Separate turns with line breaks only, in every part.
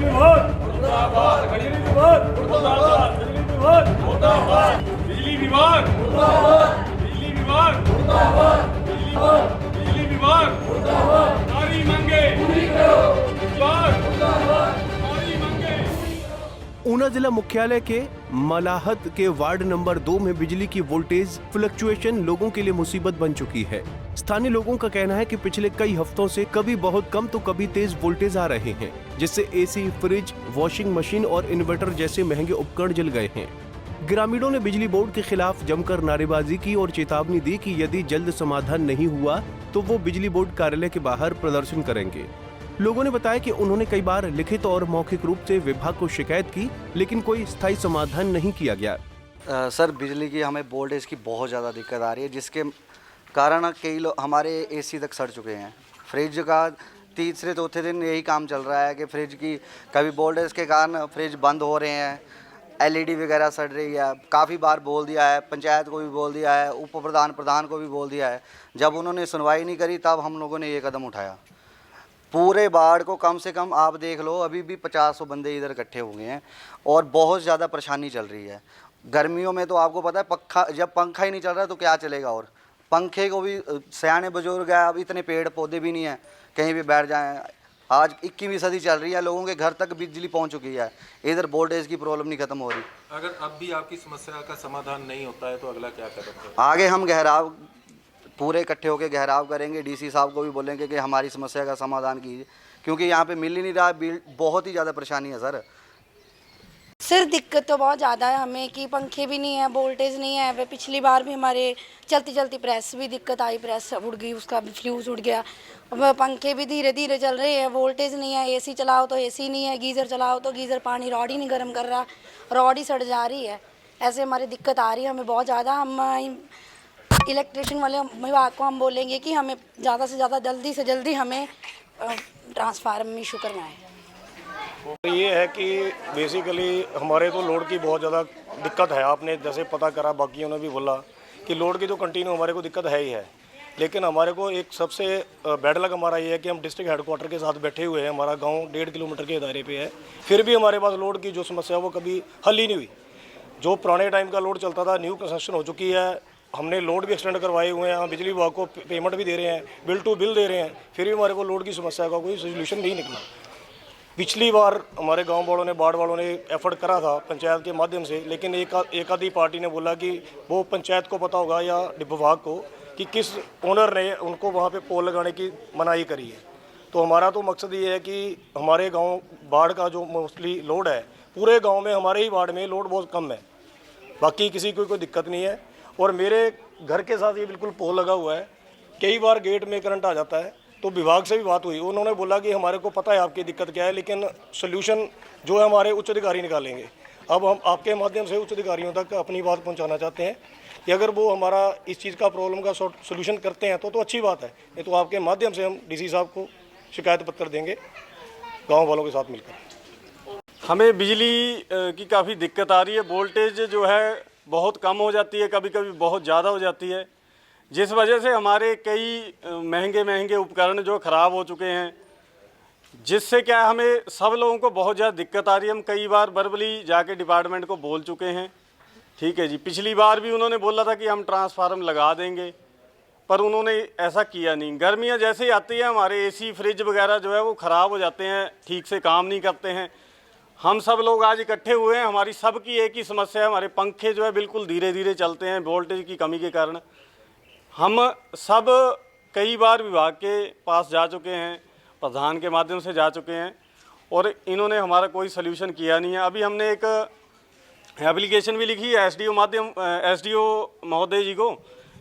विभाग मुर्दाबाद, बिजली विभाग मुर्दाबाद, बिजली विभाग मुर्दाबाद, बिजली विभाग मुर्दाबाद, बिजली विभाग मुर्दाबाद, बिजली विभाग मुर्दाबाद, हमारी मांगे पूरी करो, विभाग मुर्दाबाद, हमारी मांगे।
ऊना जिला मुख्यालय के मलाहत के वार्ड नंबर 2 में बिजली की वोल्टेज फ्लक्चुएशन लोगों के लिए मुसीबत बन चुकी है। स्थानीय लोगों का कहना है कि पिछले कई हफ्तों से कभी बहुत कम तो कभी तेज वोल्टेज आ रहे हैं, जिससे एसी, फ्रिज, वॉशिंग मशीन और इन्वर्टर जैसे महंगे उपकरण जल गए हैं। ग्रामीणों ने बिजली बोर्ड के खिलाफ जमकर नारेबाजी की और चेतावनी दी कि यदि जल्द समाधान नहीं हुआ तो वो बिजली बोर्ड कार्यालय के बाहर प्रदर्शन करेंगे। लोगों ने बताया कि उन्होंने कई बार लिखित और मौखिक रूप से विभाग को शिकायत की, लेकिन कोई स्थायी समाधान नहीं किया गया।
सर, बिजली की हमें वोल्टेज की बहुत ज़्यादा दिक्कत आ रही है, जिसके कारण कई लोग हमारे एसी तक सड़ चुके हैं। फ्रिज का तीसरे चौथे दिन यही काम चल रहा है कि फ्रिज की कभी वोल्टेज के कारण फ्रिज बंद हो रहे हैं, एलईडी वगैरह सड़ रही है। काफ़ी बार बोल दिया है, पंचायत को भी बोल दिया है, उप प्रधान को भी बोल दिया है। जब उन्होंने सुनवाई नहीं करी तब हम लोगों ने ये कदम उठाया। पूरे वार्ड को कम से कम आप देख लो, अभी भी 50 बंदे इधर इकट्ठे हुए हैं और बहुत ज़्यादा परेशानी चल रही है। गर्मियों में तो आपको पता है जब पंखा ही नहीं चल रहा तो क्या चलेगा। और पंखे को भी सयाने बुजुर्ग है, अब इतने पेड़ पौधे भी नहीं हैं कहीं भी बैठ जाएं। आज 21वीं सदी चल रही है, लोगों के घर तक बिजली पहुंच चुकी है, इधर वोल्टेज की प्रॉब्लम नहीं खत्म हो रही।
अगर अब भी आपकी समस्या का समाधान नहीं होता है तो अगला क्या कदम है?
आगे हम गहराव पूरे इकट्ठे होकर गहराव करेंगे। डीसी साहब को भी बोलेंगे कि हमारी समस्या का समाधान कीजिए, क्योंकि यहाँ पे मिल ही नहीं रहा। बहुत ही ज़्यादा परेशानी है
सर दिक्कत तो बहुत ज़्यादा है हमें कि पंखे भी नहीं है, वोल्टेज नहीं है। वे पिछली बार भी हमारे चलती प्रेस भी दिक्कत आई, प्रेस उड़ गई, उसका भी फ्यूज़ उड़ गया। पंखे भी धीरे धीरे चल रहे हैं, वोल्टेज नहीं है। एसी चलाओ तो एसी नहीं है, गीज़र चलाओ तो गीज़र पानी रॉड ही नहीं गर्म कर रहा, रॉड ही सड़ जा रही है। ऐसे हमारी दिक्कत आ रही है हमें बहुत ज़्यादा। हम इलेक्ट्रिशियन वाले विभाग को हम बोलेंगे कि हमें ज़्यादा से ज़्यादा जल्दी से जल्दी हमें ट्रांसफार्मर इशू करवाएं।
ये है कि बेसिकली हमारे तो लोड की बहुत ज़्यादा दिक्कत है। आपने जैसे पता करा, बाकियों ने भी बोला कि लोड की तो कंटिन्यू हमारे को दिक्कत है ही है। लेकिन हमारे को एक सबसे बैड लक हमारा ये है कि हम डिस्ट्रिक्ट हेडक्वार्टर के साथ बैठे हुए हैं। हमारा गांव 1.5 किलोमीटर के दायरे पे है, फिर भी हमारे पास लोड की जो समस्या वो कभी हल ही नहीं हुई। जो पुराने टाइम का लोड चलता था, न्यू कंस्ट्रक्शन हो चुकी है, हमने लोड भी एक्सटेंड करवाए हुए हैं, हम बिजली विभाग को पेमेंट भी दे रहे हैं, बिल टू बिल दे रहे हैं, फिर भी हमारे को लोड की समस्या का कोई सोल्यूशन नहीं निकला। पिछली बार हमारे गांव वालों ने, बाढ़ वालों ने एफर्ट करा था पंचायत के माध्यम से, लेकिन एक आधी पार्टी ने बोला कि वो पंचायत को पता होगा या विभाग को कि किस ओनर ने उनको वहाँ पे पोल लगाने की मनाही करी है। तो हमारा तो मकसद ये है कि हमारे गाँव बाढ़ का जो मोस्टली लोड है, पूरे गाँव में हमारे ही वार्ड में लोड बहुत कम है, बाकी किसी को कोई दिक्कत नहीं है। और मेरे घर के साथ ये बिल्कुल पोल लगा हुआ है, कई बार गेट में करंट आ जाता है। तो विभाग से भी बात हुई, उन्होंने बोला कि हमारे को पता है आपकी दिक्कत क्या है, लेकिन सोल्यूशन जो है हमारे उच्च अधिकारी निकालेंगे। अब हम आपके माध्यम से उच्च अधिकारियों तक अपनी बात पहुंचाना चाहते हैं कि अगर वो हमारा इस चीज़ का प्रॉब्लम का सोल्यूशन करते हैं तो अच्छी बात है, नहीं तो आपके माध्यम से हम डीसी साहब को शिकायत पत्र देंगे गाँव वालों के साथ मिलकर।
हमें बिजली की काफ़ी दिक्कत आ रही है। वोल्टेज जो है बहुत कम हो जाती है, कभी कभी बहुत ज़्यादा हो जाती है, जिस वजह से हमारे कई महंगे उपकरण जो ख़राब हो चुके हैं, जिससे क्या हमें सब लोगों को बहुत ज़्यादा दिक्कत आ रही है। हम कई बार वर्बली जाके डिपार्टमेंट को बोल चुके हैं, ठीक है जी। पिछली बार भी उन्होंने बोला था कि हम ट्रांसफार्मर लगा देंगे, पर उन्होंने ऐसा किया नहीं। गर्मियाँ जैसे ही आती है हमारे एसी, फ्रिज वगैरह जो है वो ख़राब हो जाते हैं, ठीक से काम नहीं करते हैं। हम सब लोग आज इकट्ठे हुए हैं, हमारी सबकी एक ही समस्या है, हमारे पंखे जो है बिल्कुल धीरे धीरे चलते हैं वोल्टेज की कमी के कारण। हम सब कई बार विभाग के पास जा चुके हैं, प्रधान के माध्यम से जा चुके हैं, और इन्होंने हमारा कोई सल्यूशन किया नहीं है। अभी हमने एक एप्लीकेशन भी लिखी है एसडीओ महोदय जी को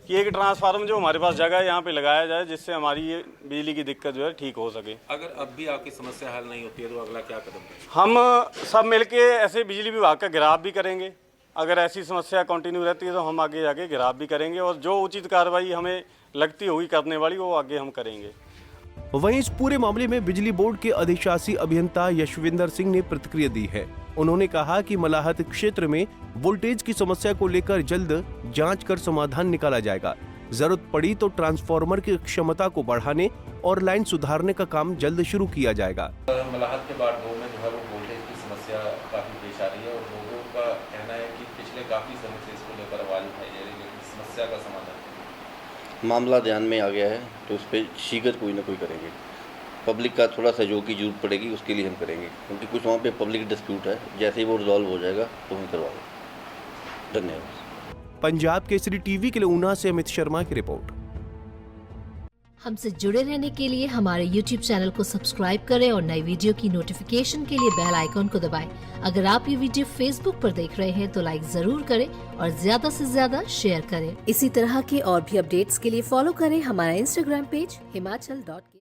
कि एक ट्रांसफार्मर जो हमारे पास जगह है यहाँ पे लगाया जाए, जिससे हमारी ये बिजली की दिक्कत जो है ठीक हो सके।
अगर अब भी आपकी समस्या हल नहीं होती है तो अगला क्या कदम है?
हम सब मिलके ऐसे बिजली विभाग का घेराव भी करेंगे। अगर ऐसी समस्या कंटिन्यू रहती है तो हम आगे जाके घेराव भी करेंगे, और जो उचित कार्रवाई हमें लगती होगी करने वाली वो आगे हम करेंगे।
वहीं इस पूरे मामले में बिजली बोर्ड के अधिशासी अभियंता यशविंदर सिंह ने प्रतिक्रिया दी है। उन्होंने कहा कि मलाहत क्षेत्र में वोल्टेज की समस्या को लेकर जल्द जांच कर समाधान निकाला जाएगा। जरूरत पड़ी तो ट्रांसफार्मर की क्षमता को बढ़ाने और लाइन सुधारने का काम जल्द शुरू किया जाएगा।
मलाहत के वार्ड 2 में जो है वो वोल्टेज की समस्या काफ़ी पेश आ रही है और लोगों का कहना है कि पिछले काफ़ी समय से इसको लेकर आवाज़ उठाई जा रही है, लेकिन समस्या का समाधान
मामला ध्यान में आ गया है तो उस पर शीघ्र कोई ना कोई करेंगे। पब्लिक का थोड़ा सहयोग की जरूरत पड़ेगी, उसके लिए हम करेंगे, क्योंकि कुछ वहाँ पे पब्लिक डिस्प्यूट है। जैसे ही वो रिजॉल्व हो जाएगा तो हम करवाएंगे। धन्यवाद।
पंजाब केसरी टीवी के लिए ऊना से अमित शर्मा की रिपोर्ट।
हमसे जुड़े रहने के लिए हमारे YouTube चैनल को सब्सक्राइब करें और नई वीडियो की नोटिफिकेशन के लिए बेल आइकॉन को दबाएं। अगर आप ये वीडियो Facebook पर देख रहे हैं तो लाइक जरूर करें और ज्यादा से ज्यादा शेयर करें। इसी तरह के और भी अपडेट्स के लिए फॉलो करें हमारा Instagram पेज himachal.ke।